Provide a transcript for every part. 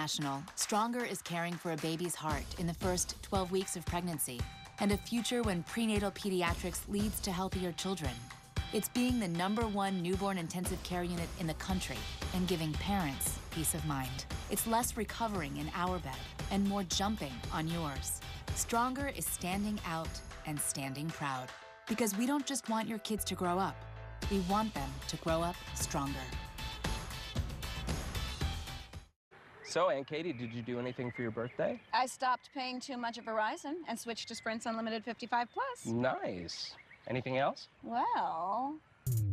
Stronger is caring for a baby's heart in the first 12 weeks of pregnancy and a future when prenatal pediatrics leads to healthier children. It's being the #1 newborn intensive care unit in the country and giving parents peace of mind. It's less recovering in our bed and more jumping on yours. Stronger is standing out and standing proud because we don't just want your kids to grow up. We want them to grow up stronger. So, Aunt Katie, did you do anything for your birthday? I stopped paying too much of Verizon and switched to Sprint's Unlimited 55 Plus. Nice. Anything else? Well... Best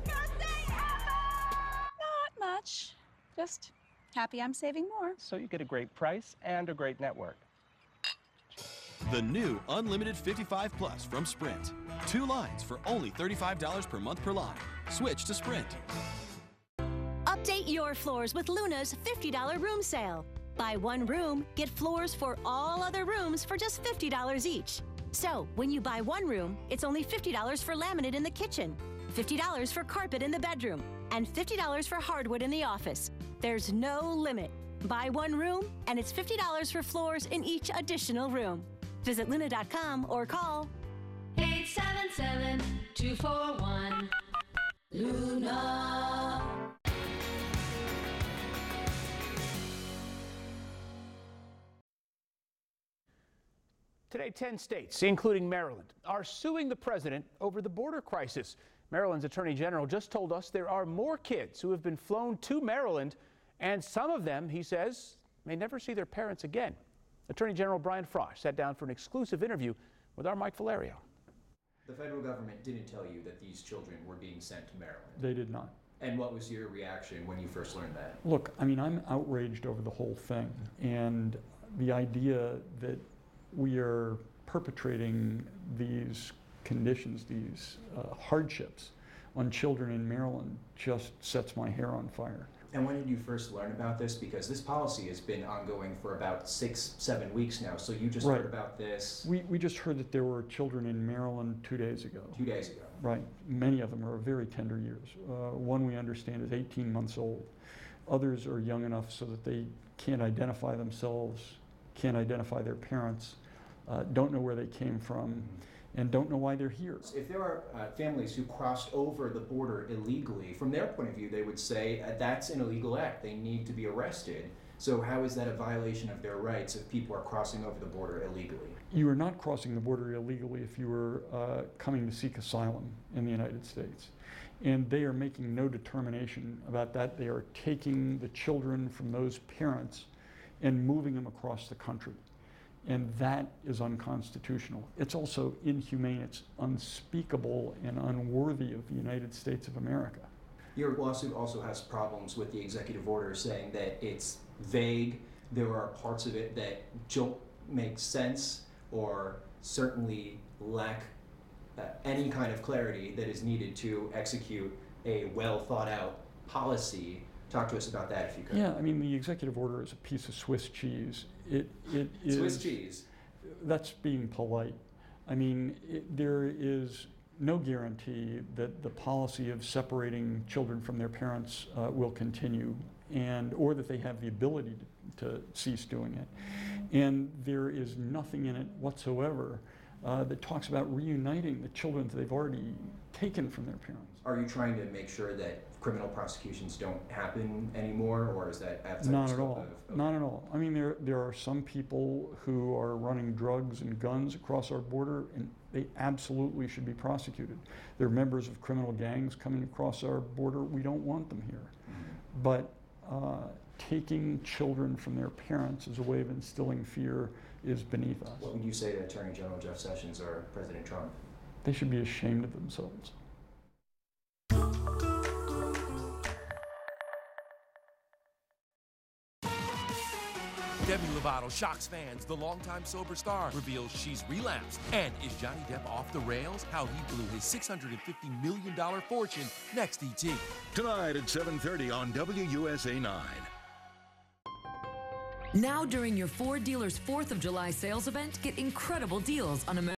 birthday ever! Not much. Just happy I'm saving more. So you get a great price and a great network. The new Unlimited 55 Plus from Sprint. 2 lines for only $35 per month per line. Switch to Sprint. Update your floors with Luna's $50 room sale. Buy 1 room, get floors for all other rooms for just $50 each. So, when you buy 1 room, it's only $50 for laminate in the kitchen, $50 for carpet in the bedroom, and $50 for hardwood in the office. There's no limit. Buy 1 room, and it's $50 for floors in each additional room. Visit Luna.com or call 877-241-LUNA. Today, 10 states, including Maryland, are suing the president over the border crisis. Maryland's Attorney General just told us there are more kids who have been flown to Maryland, and some of them, he says, may never see their parents again. Attorney General Brian Frosh sat down for an exclusive interview with our Mike Valerio. The federal government didn't tell you that these children were being sent to Maryland. They did not. And what was your reaction when you first learned that? Look, I mean, I'm outraged over the whole thing, and the idea that we are perpetrating these conditions, these hardships on children in Maryland just sets my hair on fire. And when did you first learn about this? Because this policy has been ongoing for about 6-7 weeks now, so you just heard about this? We just heard that there were children in Maryland 2 days ago. 2 days ago. Right. Many of them are very tender years. One we understand is 18 months old. Others are young enough so that they can't identify themselves, can't identify their parents, don't know where they came from, and don't know why they're here. If there are families who crossed over the border illegally, from their point of view, they would say that's an illegal act. They need to be arrested. So how is that a violation of their rights if people are crossing over the border illegally? You are not crossing the border illegally if you were coming to seek asylum in the United States. And they are making no determination about that. They are taking the children from those parents and moving them across the country. And that is unconstitutional. It's also inhumane, it's unspeakable and unworthy of the United States of America. Your lawsuit also has problems with the executive order saying that it's vague, there are parts of it that don't make sense or certainly lack any kind of clarity that is needed to execute a well thought out policy. Talk to us about that if you could. Yeah, I mean, the executive order is a piece of Swiss cheese. It is Swiss cheese? That's being polite. I mean, there is no guarantee that the policy of separating children from their parents will continue, or that they have the ability to cease doing it. And there is nothing in it whatsoever that talks about reuniting the children that they've already taken from their parents. Are you trying to make sure that criminal prosecutions don't happen anymore, or is that outside Not the at scope all. of Not at all. I mean, there are some people who are running drugs and guns across our border, and they absolutely should be prosecuted. They're members of criminal gangs coming across our border. We don't want them here. Mm-hmm. But taking children from their parents as a way of instilling fear is beneath us. What would you say to Attorney General Jeff Sessions or President Trump? They should be ashamed of themselves. Demi Lovato shocks fans. The longtime sober star reveals she's relapsed. And is Johnny Depp off the rails? How he blew his $650 million fortune. Next, E.T. Tonight at 7:30 on WUSA 9. Now during your Ford dealer's 4th of July sales event, get incredible deals on American